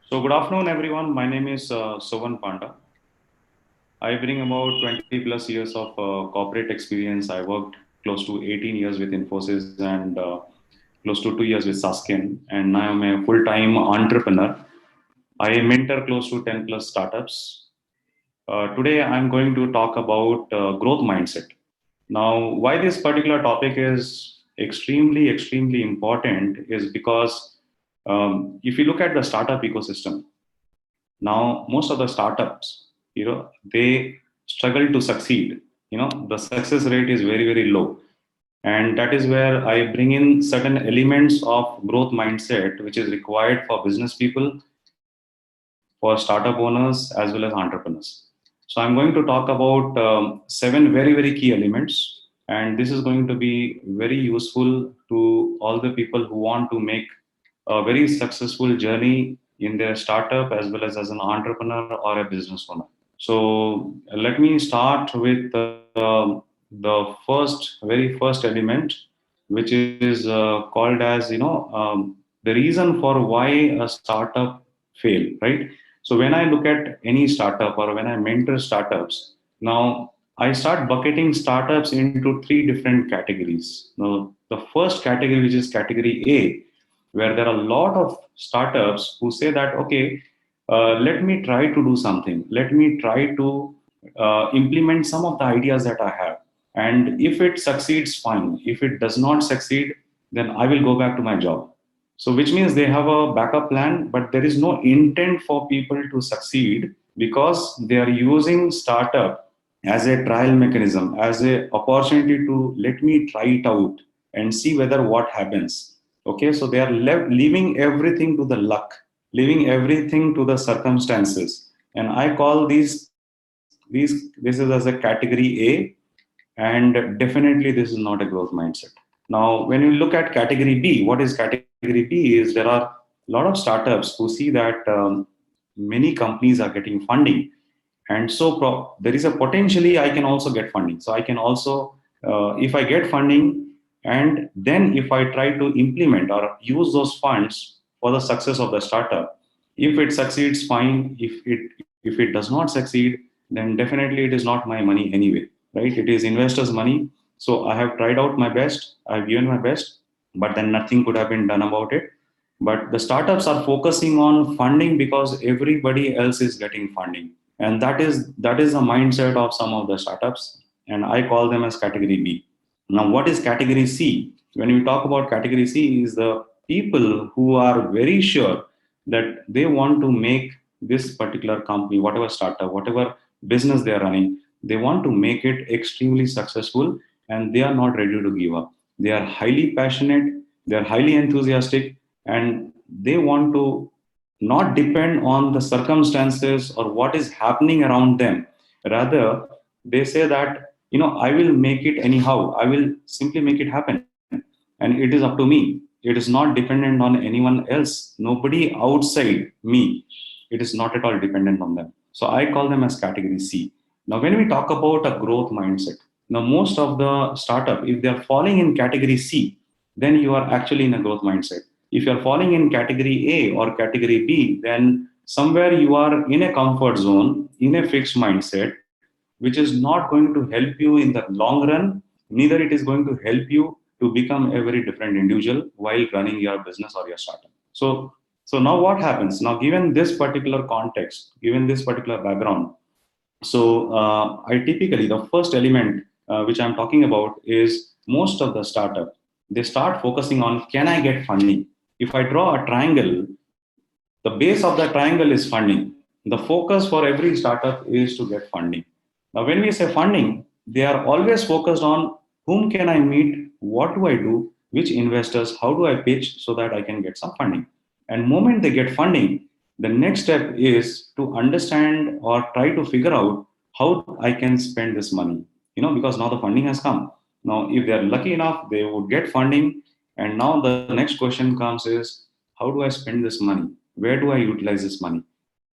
So good afternoon, everyone. My name is Sovan Panda. I bring about 20 plus years of corporate experience. I worked close to 18 years with Infosys and close to 2 years with Saskin. And now I'm a full-time entrepreneur. I mentor close to 10 plus startups. Today, I'm going to talk about growth mindset. Now, why this particular topic is extremely important is because if you look at the startup ecosystem, now most of the startups, they struggle to succeed. The success rate is very low, and that is where I bring in certain elements of growth mindset which is required for business people, for startup owners as well as entrepreneurs. So I'm going to talk about seven very key elements, and this is going to be very useful to all the people who want to make a very successful journey in their startup as an entrepreneur or a business owner. So let me start with the very first element, which is called as the reason for why a startup fail, right? So when I look at any startup or when I mentor startups, now I start bucketing startups into three different categories. Now the first category, which is category A, where there are a lot of startups who say that, okay, let me try to do something. Let me try to implement some of the ideas that I have. And if it succeeds, fine. If it does not succeed, then I will go back to my job. So, which means they have a backup plan, but there is no intent for people to succeed because they are using startup as a trial mechanism, as a opportunity to let me try it out and see whether what happens. Okay, so they are leaving everything to the luck, leaving everything to the circumstances, and I call these this is as a category A, and definitely this is not a growth mindset. Now, when you look at category B, what is category B is there are a lot of startups who see that many companies are getting funding, and so there is a potentially I can also get funding. So I can also, if I get funding, and then if I try to implement or use those funds for the success of the startup, if it succeeds, fine. If it does not succeed, then definitely it is not my money anyway, right? It is investors' money. So I have tried out my best. I've given my best, but then nothing could have been done about it. But the startups are focusing on funding because everybody else is getting funding, and that is the mindset of some of the startups, and I call them as category B. Now, what is category C? When we talk about category C, is the people who are very sure that they want to make this particular company, whatever startup, whatever business they are running, they want to make it extremely successful, and they are not ready to give up. They are highly passionate, they are highly enthusiastic, and they want to not depend on the circumstances or what is happening around them. Rather, they say that, I will make it anyhow. I will simply make it happen. And it is up to me. It is not dependent on anyone else. Nobody outside me. It is not at all dependent on them. So I call them as category C. Now, when we talk about a growth mindset, now most of the startup, if they are falling in category C, then you are actually in a growth mindset. If you're falling in category A or category B, then somewhere you are in a comfort zone, in a fixed mindset, which is not going to help you in the long run, neither it is going to help you to become a very different individual while running your business or your startup. So now what happens? Now, given this particular context, given this particular background, so I typically, the first element which I'm talking about is most of the startup, they start focusing on, can I get funding? If I draw a triangle, the base of the triangle is funding. The focus for every startup is to get funding. Now, when we say funding, they are always focused on whom can I meet, what do I do, which investors, how do I pitch so that I can get some funding. And moment they get funding, the next step is to understand or try to figure out how I can spend this money. Because now the funding has come. Now, if they are lucky enough, they would get funding. And now the next question comes is, how do I spend this money? Where do I utilize this money?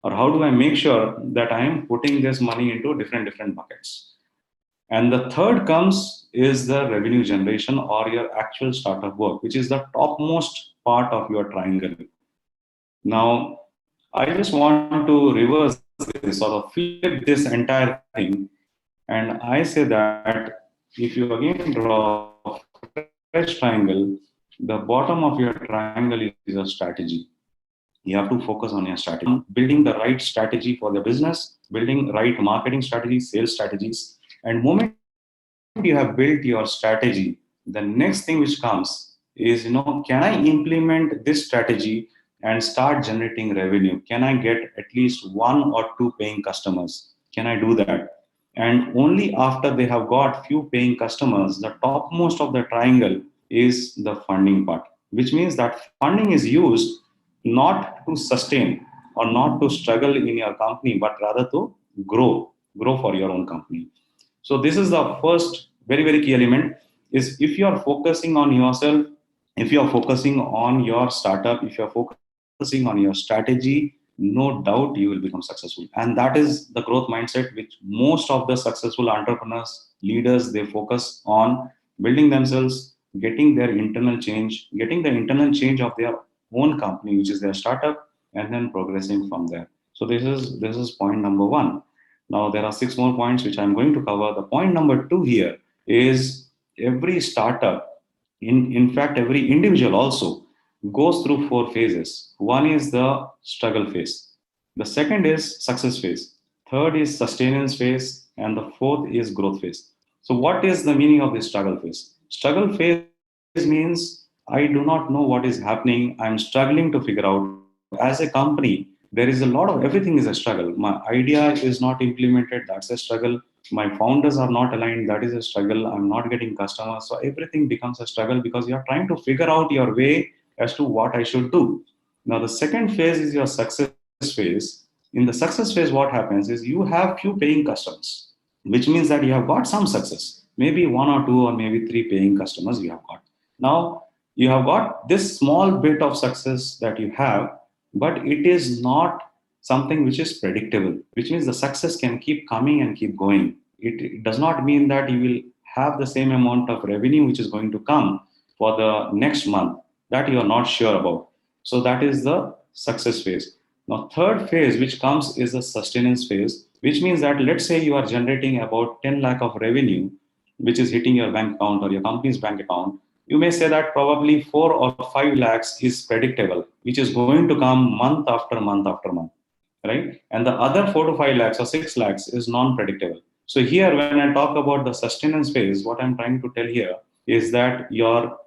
Or how do I make sure that I am putting this money into different buckets? And the third comes is the revenue generation or your actual startup work, which is the topmost part of your triangle. Now, I just want to reverse this or flip this entire thing. And I say that if you again draw a fresh triangle, the bottom of your triangle is a strategy. You have to focus on your strategy. Focus on building the right strategy for the business, building right marketing strategies, sales strategies. And moment you have built your strategy, the next thing which comes is, can I implement this strategy and start generating revenue? Can I get at least one or two paying customers? Can I do that? And only after they have got few paying customers, the topmost of the triangle is the funding part, which means that funding is used not to sustain or not to struggle in your company, but rather to grow for your own company. So this is the first very key element, is if you are focusing on yourself, if you are focusing on your startup, if you are focusing on your strategy, no doubt you will become successful. And that is the growth mindset which most of the successful entrepreneurs, leaders, they focus on building themselves, getting their internal change, getting the internal change of their own company, which is their startup, and then progressing from there. So this is point number one. Now there are six more points which I'm going to cover. The point number two here is every startup, in fact, every individual also goes through four phases. One is the struggle phase. The second is success phase. Third is sustenance phase. And the fourth is growth phase. So what is the meaning of this struggle phase? Struggle phase means I do not know what is happening. I'm struggling to figure out. As a company, there is a lot of everything is a struggle. My idea is not implemented. That's a struggle. My founders are not aligned. That is a struggle. I'm not getting customers. So everything becomes a struggle because you're trying to figure out your way as to what I should do. Now, the second phase is your success phase. In the success phase, what happens is you have few paying customers, which means that you have got some success, maybe one or two or maybe three paying customers you have got. Now, you have got this small bit of success that you have, but it is not something which is predictable, which means the success can keep coming and keep going. It does not mean that you will have the same amount of revenue which is going to come for the next month, that you are not sure about. So that is the success phase. Now, third phase which comes is the sustenance phase, which means that let's say you are generating about 10 lakh of revenue, which is hitting your bank account or your company's bank account. You may say that probably 4 or 5 lakhs is predictable, which is going to come month after month after month, right? And the other 4 to 5 lakhs or 6 lakhs is non-predictable. So here, when I talk about the sustenance phase, what I'm trying to tell here is that your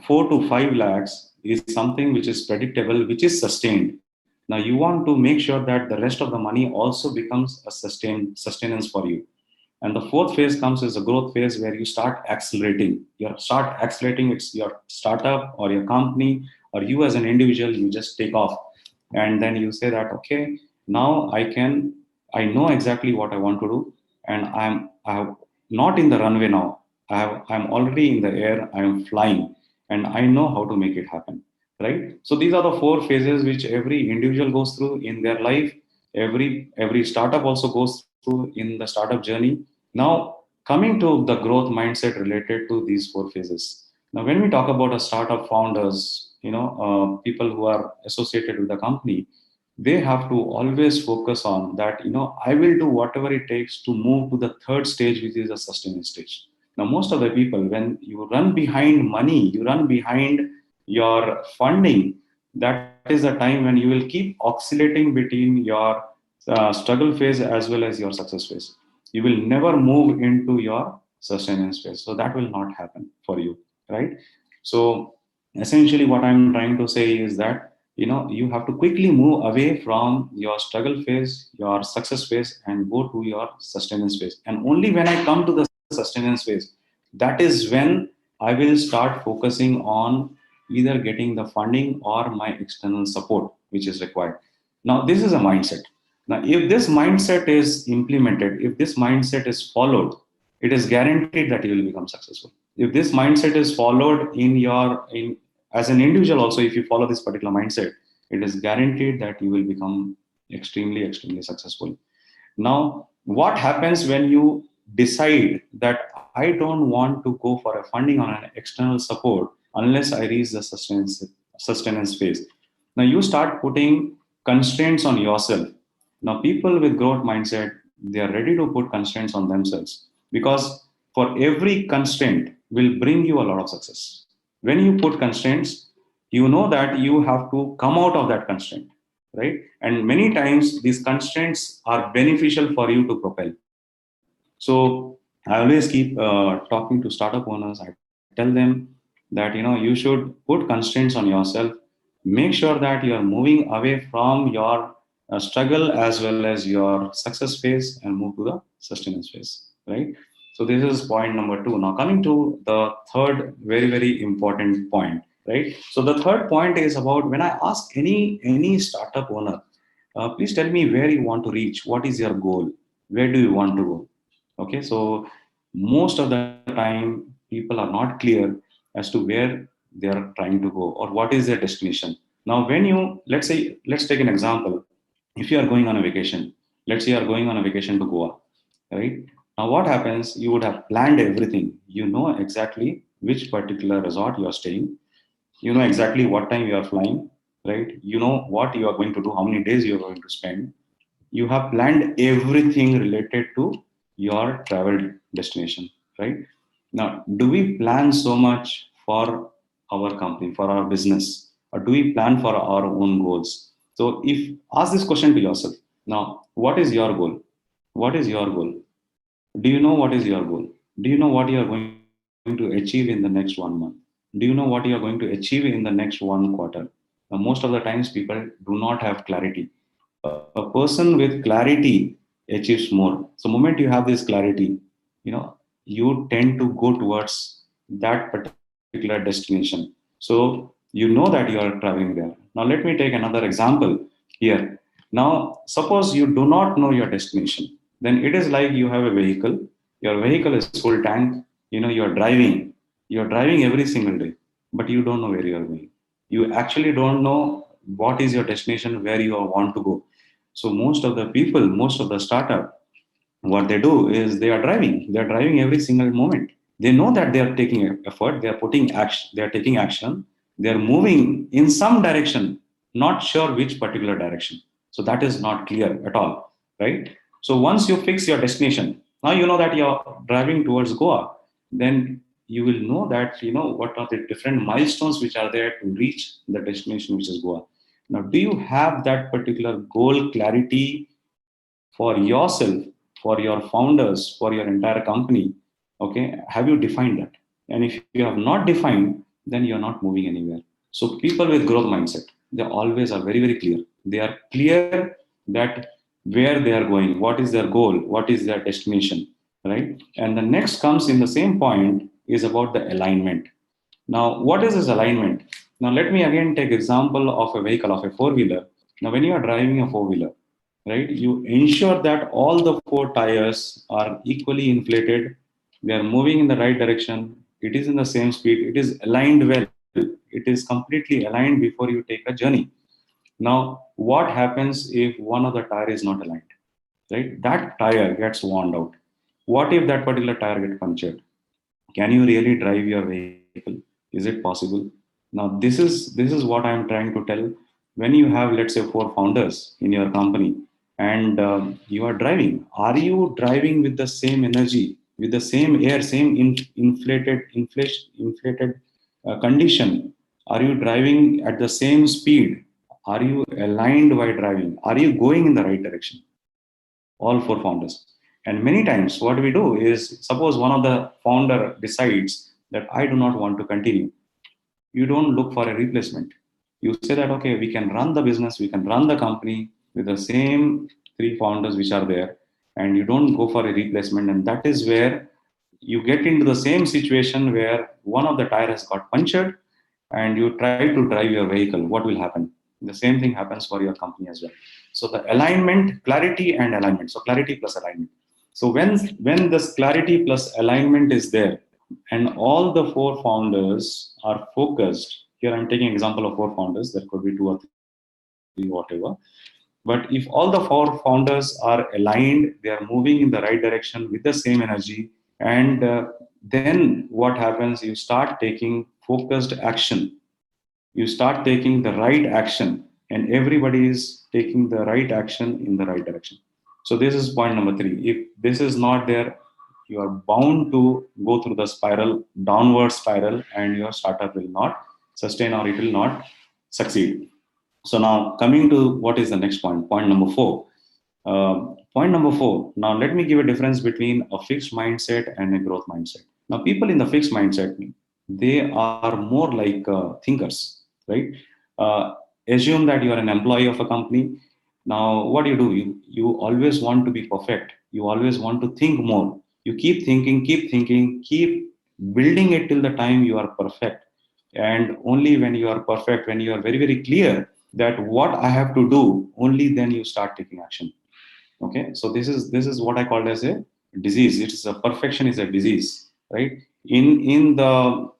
4 to 5 lakhs is something which is predictable, which is sustained. Now you want to make sure that the rest of the money also becomes a sustenance for you. And the fourth phase comes as a growth phase where you start accelerating. You start accelerating. It's your startup or your company or you as an individual. You just take off, and then you say that okay, now I know exactly what I want to do, and I'm not in the runway now. I'm already in the air. I'm flying, and I know how to make it happen. Right. So these are the four phases which every individual goes through in their life. Every startup also goes through in the startup journey. Now, coming to the growth mindset related to these four phases. Now, when we talk about a startup founders, people who are associated with the company, they have to always focus on that. I will do whatever it takes to move to the third stage, which is a sustenance stage. Now, most of the people, when you run behind money, you run behind your funding, that is the time when you will keep oscillating between your struggle phase as well as your success phase. You will never move into your sustenance phase. So that will not happen for you, right? So essentially, what I'm trying to say is that you have to quickly move away from your struggle phase, your success phase, and go to your sustenance phase. And only when I come to the sustenance phase, that is when I will start focusing on either getting the funding or my external support, which is required. Now, this is a mindset. Now, if this mindset is implemented, if this mindset is followed, it is guaranteed that you will become successful. If this mindset is followed in as an individual also, if you follow this particular mindset, it is guaranteed that you will become extremely successful. Now, what happens when you decide that I don't want to go for a funding on an external support unless I reach the sustenance phase? Now, you start putting constraints on yourself. Now, people with growth mindset, they are ready to put constraints on themselves because for every constraint will bring you a lot of success. When you put constraints, you know that you have to come out of that constraint, right? And many times these constraints are beneficial for you to propel. So I always keep talking to startup owners. I tell them that you should put constraints on yourself. Make sure that you are moving away from your struggle as well as your success phase and move to the sustenance phase, right? So this is point number two. Now coming to the third very important point, right? So the third point is about when I ask any startup owner, please tell me where you want to reach. What is your goal? Where do you want to go? Okay, so most of the time people are not clear as to where they are trying to go or what is their destination. Now, when you let's take an example. If you are going on a vacation, let's say you are going on a vacation to Goa, right? Now, what happens? You would have planned everything. You know exactly which particular resort you are staying. You know exactly what time you are flying, right? You know what you are going to do, how many days you are going to spend. You have planned everything related to your travel destination, right? Now, do we plan so much for our company, for our business, or do we plan for our own goals? So, if ask this question to yourself now, what is your goal? What is your goal? Do you know what is your goal? Do you know what you are going to achieve in the next 1 month? Do you know what you are going to achieve in the next 1 quarter? Now, most of the times, people do not have clarity. A person with clarity achieves more. So, moment you have this clarity, you know, you tend to go towards that particular destination. So, you know that you are traveling there. Now, let me take another example here. Now, suppose you do not know your destination, then it is like you have a vehicle. Your vehicle is full tank. You're driving every single day, but you don't know where you are going. You actually don't know what is your destination, where you want to go. So most of the people, most of the startup, what they do is they're driving every single moment. They know that they are taking effort, they are putting action, they are taking action, they are moving in some direction, not sure which particular direction. So that is not clear at all, right? So once you fix your destination, now you know that you're driving towards Goa, then you will know that what are the different milestones which are there to reach the destination, which is Goa. Now, do you have that particular goal clarity for yourself, for your founders, for your entire company? Okay, have you defined that? And if you have not defined, then you're not moving anywhere. So people with growth mindset, they always are very clear. They are clear that where they are going, what is their goal, what is their destination, right? And the next comes in the same point is about the alignment. Now, what is this alignment? Now, let me again take example of a vehicle, of a four-wheeler. Now, when you are driving a four-wheeler, right, you ensure that all the four tires are equally inflated. They are moving in the right direction. It is in the same speed. It is aligned well. It is completely aligned before you take a journey. Now, what happens if one of the tire is not aligned? Right, that tire gets worn out. What if that particular tire gets punctured? Can you really drive your vehicle? Is it possible? Now, this is what I am trying to tell. When you have, let's say, four founders in your company, and you are driving, are you driving with the same energy, with the same air, same inflated condition? Are you driving at the same speed? Are you aligned while driving? Are you going in the right direction? All four founders. And many times what we do is, suppose one of the founder decides that I do not want to continue. You don't look for a replacement. You say that, okay, we can run the business, we can run the company with the same three founders which are there, and you don't go for a replacement. And that is where you get into the same situation where one of the tire has got punctured and you try to drive your vehicle. What will happen? The same thing happens for your company as well. So the alignment, clarity and alignment. So clarity plus alignment. So when this clarity plus alignment is there, and all the four founders are focused, here I'm taking example of four founders, there could be two or three, whatever. But if all the four founders are aligned, they are moving in the right direction with the same energy, and then what happens? You start taking focused action. You start taking the right action. and everybody is taking the right action in the right direction. So this is point number three. If this is not there, you are bound to go through the spiral, downward spiral, and your startup will not sustain or it will not succeed. So now coming to what is the next point, point number four. Point number four. Now let me give a difference between a fixed mindset and a growth mindset. Now people in the fixed mindset, they are more like thinkers, right? Uh, Assume that you are an employee of a company. Now what do? You always want to be perfect. You always want to think more. You keep thinking, keep building it till the time you are perfect. And only when you are perfect, when you are very, very clear that what I have to do, only then you start taking action. Okay, so this is what I call as a disease. It's a perfection is a disease, right? In the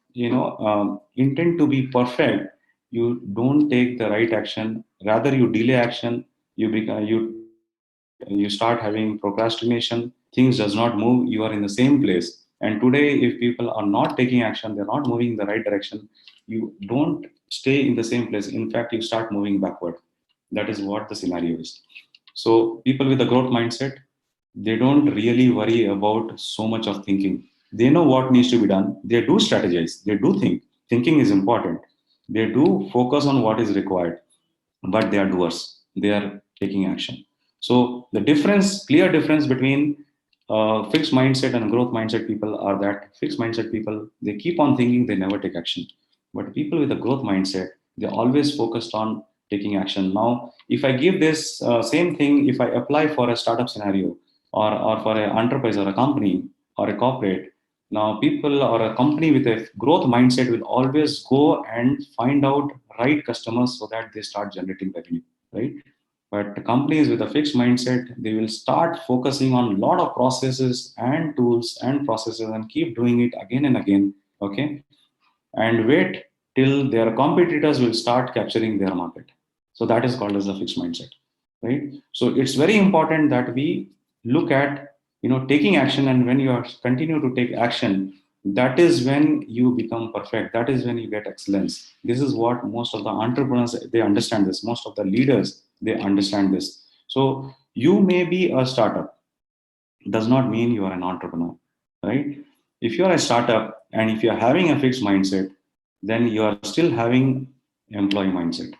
intent to be perfect, you don't take the right action, rather you delay action. You start having procrastination, things does not move, you are in the same place. And today if people are not taking action, they're not moving in the right direction, you don't stay in the same place. In fact, you start moving backward. That is what the scenario is. So people with a growth mindset, they don't really worry about so much of thinking. They know what needs to be done. They do strategize. They do think. Thinking is important. They do focus on what is required, but they are doers. They are taking action. So the difference, clear difference between fixed mindset and growth mindset people are that fixed mindset people, they keep on thinking, they never take action. But people with a growth mindset, they always focused on taking action. Now, if I give this same thing, if I apply for a startup scenario, or for an enterprise or a company or a corporate, now people or a company with a growth mindset will always go and find out right customers so that they start generating revenue, right? But companies with a fixed mindset, they will start focusing on a lot of processes and tools and processes and keep doing it again and again, okay? And wait till their competitors will start capturing their market. So that is called as a fixed mindset, right? So it's very important that we look at taking action, and when you are continue to take action, that is when you become perfect. That is when you get excellence. This is what most of the entrepreneurs, they understand this. Most of the leaders, they understand this. So you may be a startup, does not mean you are an entrepreneur, right? If you are a startup and if you are having a fixed mindset, then you are still having employee mindset.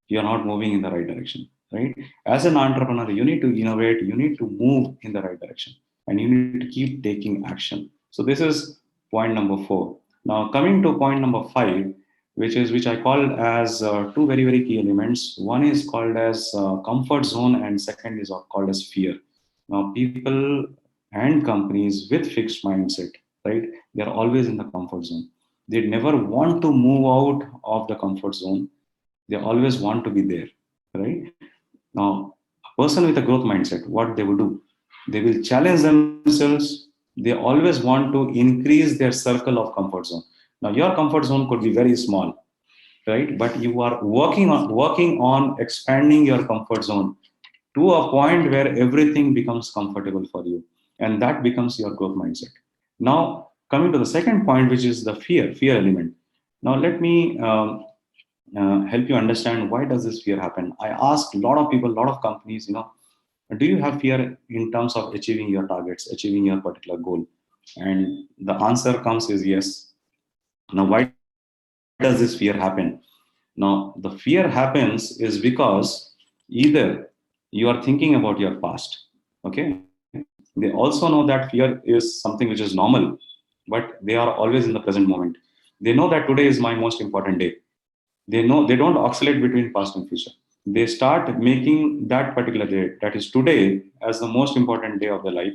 You are not moving in the right direction, right? As an entrepreneur, you need to innovate, you need to move in the right direction, and you need to keep taking action. So this is point number four. Now coming to point number five, which I call as two very, very key elements. One is called as comfort zone, and second is called as fear. Now people and companies with fixed mindset, right? They're always in the comfort zone. They never want to move out of the comfort zone. They always want to be there, right? Now, a person with a growth mindset, what they will do, they will challenge themselves. They always want to increase their circle of comfort zone. Now, your comfort zone could be very small, right? But you are working on expanding your comfort zone to a point where everything becomes comfortable for you, and that becomes your growth mindset. Now coming to the second point, which is the fear element. Now let me help you understand why does this fear happen. I asked a lot of people, a lot of companies, do you have fear in terms of achieving your targets, achieving your particular goal? And the answer comes is yes. Now why does this fear happen? Now the fear happens is because either you are thinking about your past, okay? They also know that fear is something which is normal, but they are always in the present moment. They know that today is my most important day. They know they don't oscillate between past and future. They start making that particular day, that is today, as the most important day of their life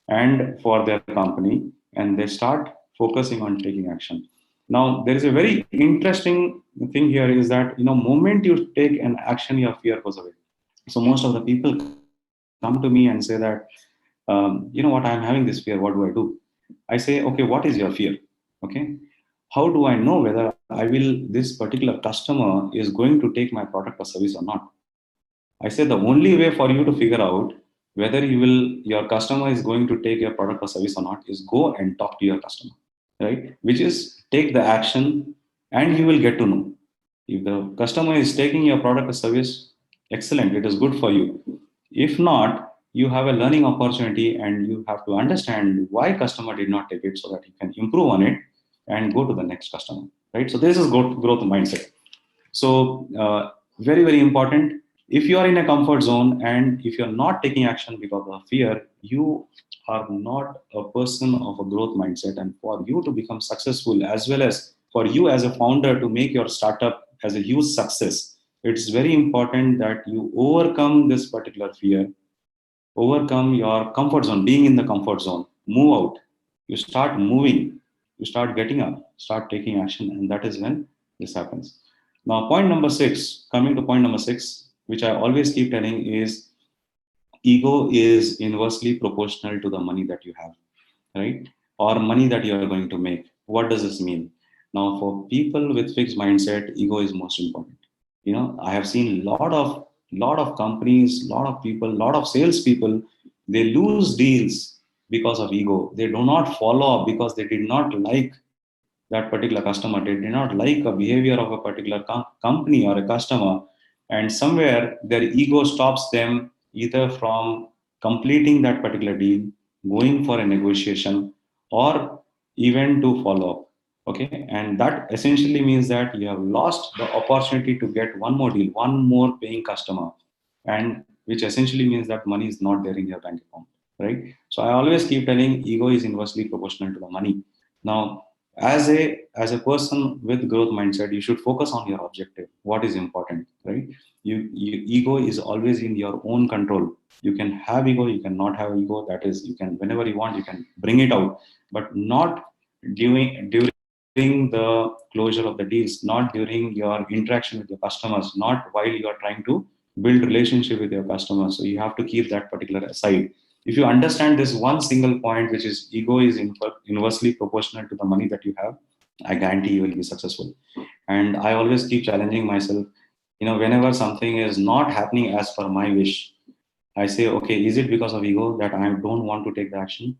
and for their company, and they start focusing on taking action. Now there is a very interesting thing here is that moment you take an action, your fear goes away. So most of the people come to me and say that, you know what, I'm having this fear, what do I do? I say, okay, what is your fear? Okay, how do I know whether this particular customer is going to take my product or service or not? I say the only way for you to figure out whether your customer is going to take your product or service or not is go and talk to your customer, right? Which is take the action, and you will get to know. If the customer is taking your product or service, excellent, it is good for you. If not, you have a learning opportunity and you have to understand why customer did not take it so that you can improve on it and go to the next customer, right? So this is growth mindset. So very, very important. If you are in a comfort zone and if you're not taking action because of fear, you are not a person of a growth mindset. And for you to become successful, as well as for you as a founder to make your startup as a huge success, it's very important that you overcome this particular fear, overcome your comfort zone, being in the comfort zone, move out. You start moving, you start getting up, start taking action, and that is when this happens. Now, point number six, coming to point number six, which I always keep telling is ego is inversely proportional to the money that you have, right? Or money that you are going to make. What does this mean? Now, for people with fixed mindset, ego is most important. I have seen lot of companies, lot of people, lot of salespeople, they lose deals because of ego. They do not follow up because they did not like that particular customer. They did not like a behavior of a particular company or a customer, and somewhere their ego stops them either from completing that particular deal, going for a negotiation, or even to follow up. Okay, and that essentially means that you have lost the opportunity to get one more deal, one more paying customer, and which essentially means that money is not there in your bank account, right? So I always keep telling ego is inversely proportional to the money. Now, as a person with growth mindset, you should focus on your objective. What is important, right? Ego is always in your own control. You can have ego, you cannot have ego. That is, you can whenever you want, you can bring it out, but not during the closure of the deals, not during your interaction with your customers, not while you are trying to build relationship with your customers. So you have to keep that particular aside. If you understand this one single point, which is ego is inversely proportional to the money that you have, I guarantee you will be successful. And I always keep challenging myself. Whenever something is not happening as per my wish, I say, okay, is it because of ego that I don't want to take the action?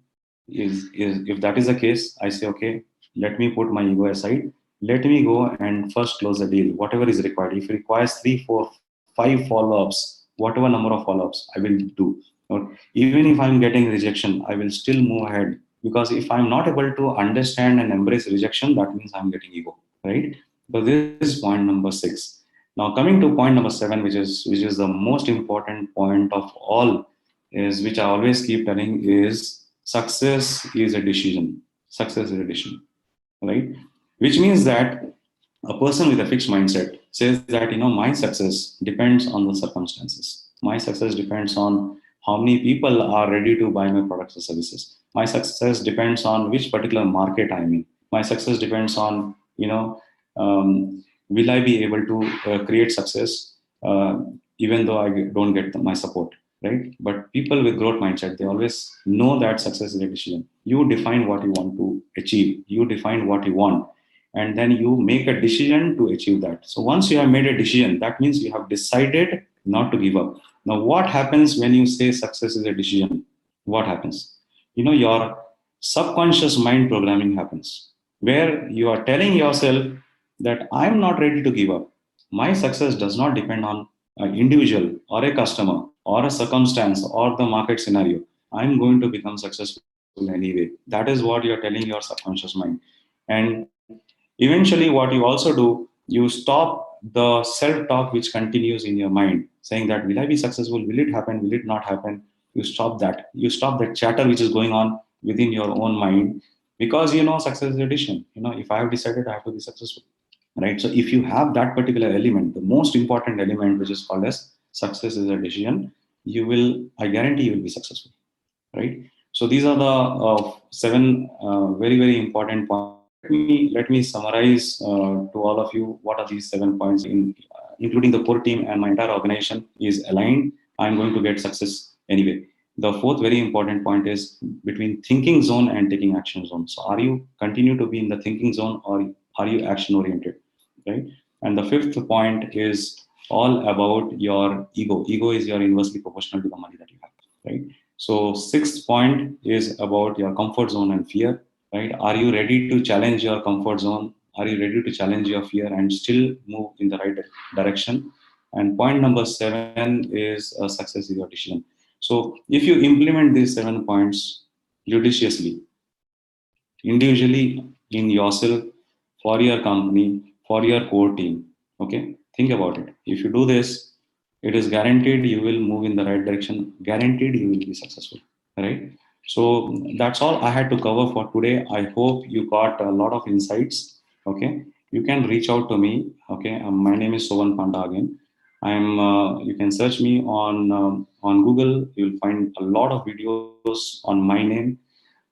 Is if that is the case, I say, okay, let me put my ego aside. Let me go and first close the deal, whatever is required. If it requires 3, 4, 5 follow-ups, whatever number of follow-ups, I will do. Or even if I'm getting rejection, I will still move ahead, because if I'm not able to understand and embrace rejection, that means I'm getting ego, right? So this is point number six. Now, coming to point number seven, which is the most important point of all, is which I always keep telling is success is a decision. Success is a decision, right? Which means that a person with a fixed mindset says that my success depends on the circumstances. My success depends on how many people are ready to buy my products or services. My success depends on which particular market I'm in. My success depends on will I be able to create success even though I don't get my support, right? But people with growth mindset, they always know that success is a decision. You define what you want to achieve. You define what you want, and then you make a decision to achieve that. So once you have made a decision, that means you have decided not to give up. Now, what happens when you say success is a decision? What happens? Your subconscious mind programming happens, where you are telling yourself that I'm not ready to give up. My success does not depend on an individual or a customer or a circumstance or the market scenario. I'm going to become successful anyway. That is what you're telling your subconscious mind. And eventually, what you also do, you stop the self talk which continues in your mind, saying that, will I be successful? Will it happen? Will it not happen? You stop that. You stop that chatter which is going on within your own mind, because success is a decision. If I have decided, I have to be successful, right? So if you have that particular element, the most important element, which is called as success is a decision, I guarantee you will be successful, right? So these are the seven very, very important points. Let me summarize to all of you what are these 7 points, including the core team and my entire organization is aligned. I'm going to get success anyway. The fourth very important point is between thinking zone and taking action zone. So are you continue to be in the thinking zone, or are you action oriented, right? And the fifth point is all about your ego. Ego is your inversely proportional to the money that you have, right? So sixth point is about your comfort zone and fear, right? Are you ready to challenge your comfort zone? Are you ready to challenge your fear and still move in the right direction? And point number 7 is success is your decision. So if you implement these 7 points judiciously, individually, in yourself, for your company, for your core team. Okay, think about it. If you do this, it is guaranteed you will move in the right direction. Guaranteed you will be successful. Right. So that's all I had to cover for today. I hope you got a lot of insights. Okay, you can reach out to me. Okay, my name is Sovan Panda again. I'm. You can search me on Google. You'll find a lot of videos on my name.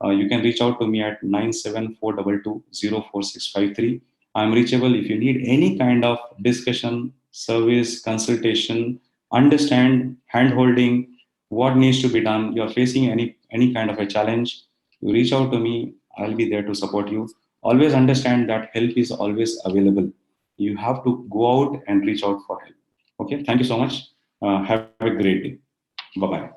You can reach out to me at 97422 I'm reachable if you need any kind of discussion, service, consultation, understand, hand holding, what needs to be done. You're facing any kind of a challenge, you reach out to me. I'll be there to support you. Always understand that help is always available. You have to go out and reach out for help. Okay, thank you so much. Have a great day. Bye bye.